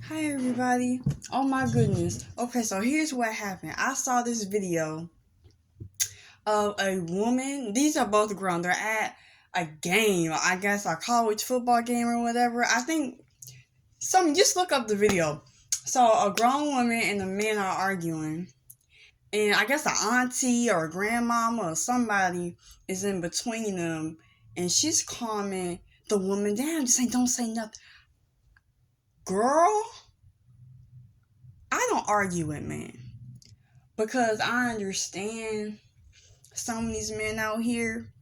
Hi everybody. Oh my goodness. Okay, so here's what happened. I saw this video of a woman. These are both grown. They're at a game, I guess a college football game or whatever. I think just look up the video. So a grown woman and a man are arguing. And I guess an auntie or a grandmama or somebody is in between them, and she's calming the woman down, just saying, "Don't say nothing." Girl, I don't argue with men because I understand some of these men out here.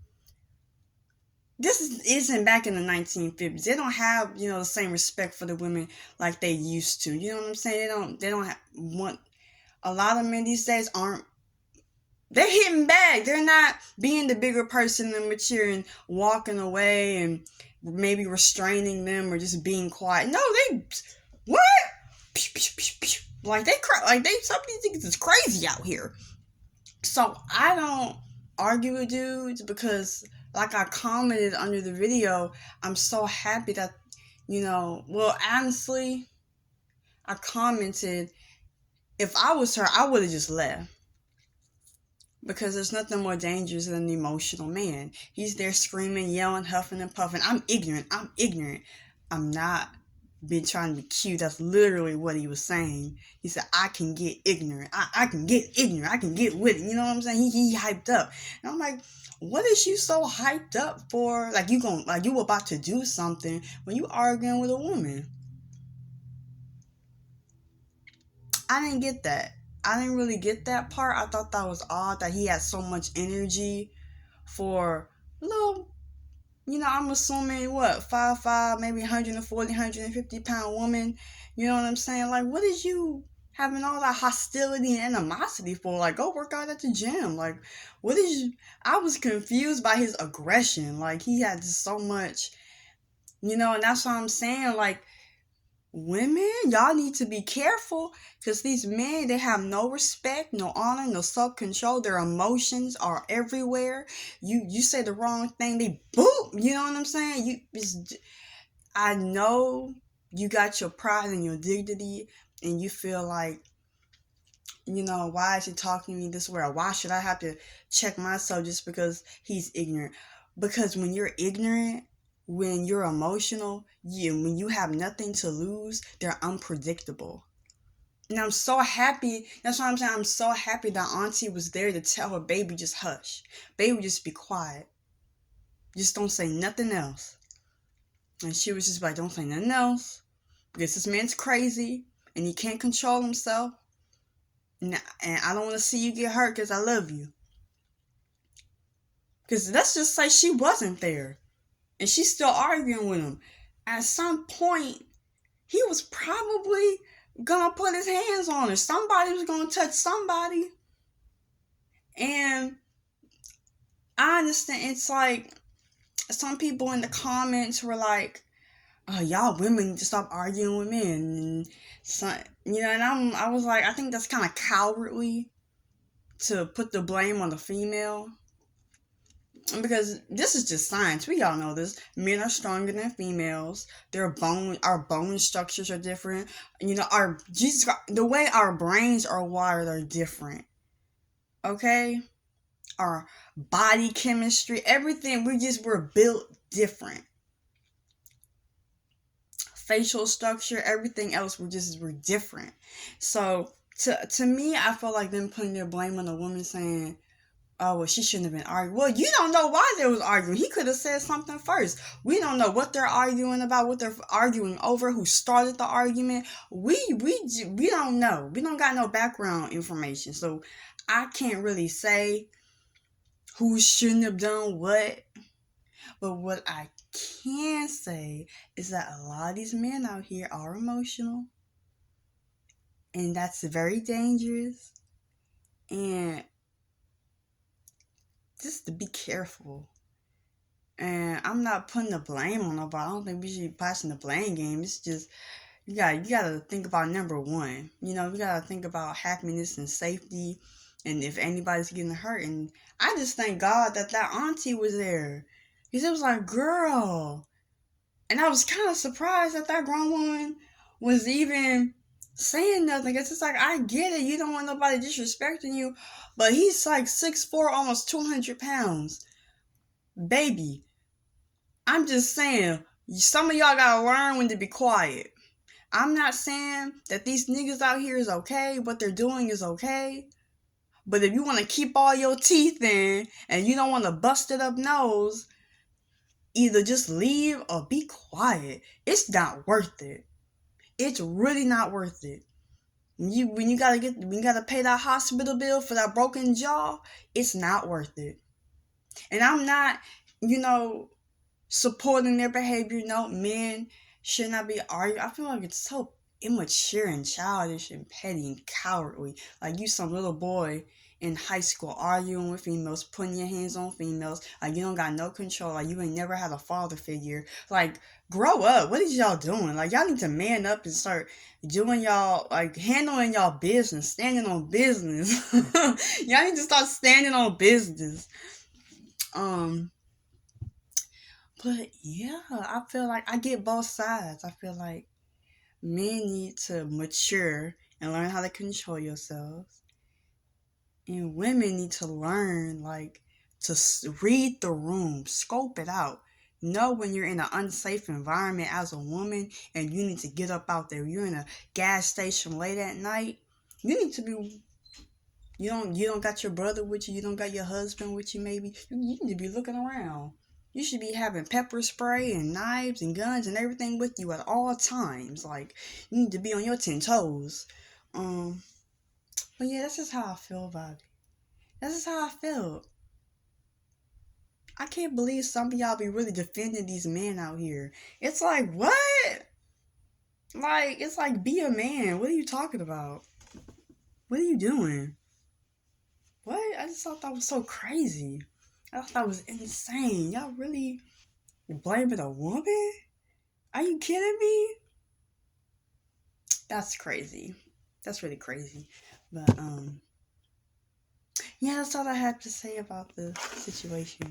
Isn't back in the 1950s. They don't have the same respect for the women like they used to. You know what I'm saying? They don't want. A lot of men these days aren't. They're hitting back. They're not being the bigger person and mature and walking away and maybe restraining them or just being quiet. No, they what? Like they cry. Like some of these niggas is crazy out here. So I don't argue with dudes because, like I commented under the video, I'm so happy that, well, honestly, I commented, if I was her, I would have just left. Because there's nothing more dangerous than an emotional man. He's there screaming, yelling, huffing, and puffing. I'm ignorant. I'm not been trying to be cute. That's literally what he was saying. He said, I can get ignorant. I can get ignorant. I can get with it. You know what I'm saying? He hyped up. And I'm like, what is you so hyped up for? Like you about to do something when you arguing with a woman. I didn't get that. I didn't really get that part. I thought that was odd that he had so much energy for little, I'm assuming what, 5'5", maybe 140, 150 pound woman. You know what I'm saying? Like, what is you having all that hostility and animosity for? Like, go work out at the gym. Like, what is you? I was confused by his aggression. Like, he had just so much, and that's what I'm saying. Like, women, y'all need to be careful because these men, they have no respect, no honor, no self-control. Their emotions are everywhere. You say the wrong thing, they boom. You know what I'm saying? I know you got your pride and your dignity, and you feel like, why is he talking to me this way? Or why should I have to check myself just because he's ignorant? Because when you're ignorant, when you're emotional, when you have nothing to lose, they're unpredictable. And I'm so happy. That's what I'm saying. I'm so happy that Auntie was there to tell her baby just hush. Baby, just be quiet. Just don't say nothing else. And she was just like, don't say nothing else. Because this man's crazy and he can't control himself. And I don't want to see you get hurt because I love you. Because let's just say she wasn't there. And she's still arguing with him. At some point, he was probably gonna put his hands on her. Somebody was gonna touch somebody. And I understand, it's like some people in the comments were like, oh, y'all women need to stop arguing with men. And and I was like, I think that's kind of cowardly to put the blame on the female. Because this is just science. We all know this. Men are stronger than females. Our bone structures are different. The way our brains are wired are different. Okay? Our body chemistry, everything, we're built different. Facial structure, everything else, we're different. So to me, I feel like them putting their blame on the woman, saying, oh, well, she shouldn't have been arguing. Well, you don't know why they was arguing. He could have said something first. We don't know what they're arguing about, what they're arguing over, who started the argument. We don't know. We don't got no background information. So I can't really say who shouldn't have done what. But what I can say is that a lot of these men out here are emotional. And that's very dangerous. And just to be careful. And I'm not putting the blame on nobody. I don't think we should be passing the blame game. It's just you gotta think about number one. We gotta think about happiness and safety, and if anybody's getting hurt. And I just thank God that auntie was there, because it was like, girl. And I was kind of surprised that grown woman was even saying nothing. It's just like, I get it. You don't want nobody disrespecting you. But he's like 6'4", almost 200 pounds. Baby, I'm just saying, some of y'all gotta learn when to be quiet. I'm not saying that these niggas out here is okay. What they're doing is okay. But if you want to keep all your teeth in and you don't want to bust it up nose, either just leave or be quiet. It's not worth it. It's really not worth it. When you gotta pay that hospital bill for that broken jaw, it's not worth it. And I'm not, you know, supporting their behavior. No, men should not be arguing. I feel like it's so immature and childish and petty and cowardly. Like, you some little boy in high school arguing with females, putting your hands on females. Like, you don't got no control. Like, you ain't never had a father figure. Like, grow up. What is y'all doing? Like, y'all need to man up and start doing y'all, like, handling y'all business, standing on business. Y'all need to start standing on business. But yeah, I feel like I get both sides. I feel like men need to mature and learn how to control yourselves, and women need to learn, like, to read the room, scope it out. Know when you're in an unsafe environment as a woman and you need to get up out there. You're in a gas station late at night. You need to be. You don't got your brother with you. You don't got your husband with you. Maybe you need to be looking around. You should be having pepper spray and knives and guns and everything with you at all times. Like, you need to be on your 10 toes. But yeah, that's just how I feel about it. That's just how I feel. I can't believe some of y'all be really defending these men out here. It's like, what? Like, it's like, be a man. What are you talking about? What are you doing? What? I just thought that was so crazy. I thought that was insane. Y'all really blaming a woman? Are you kidding me? That's crazy. That's really crazy. But yeah, that's all I have to say about the situation.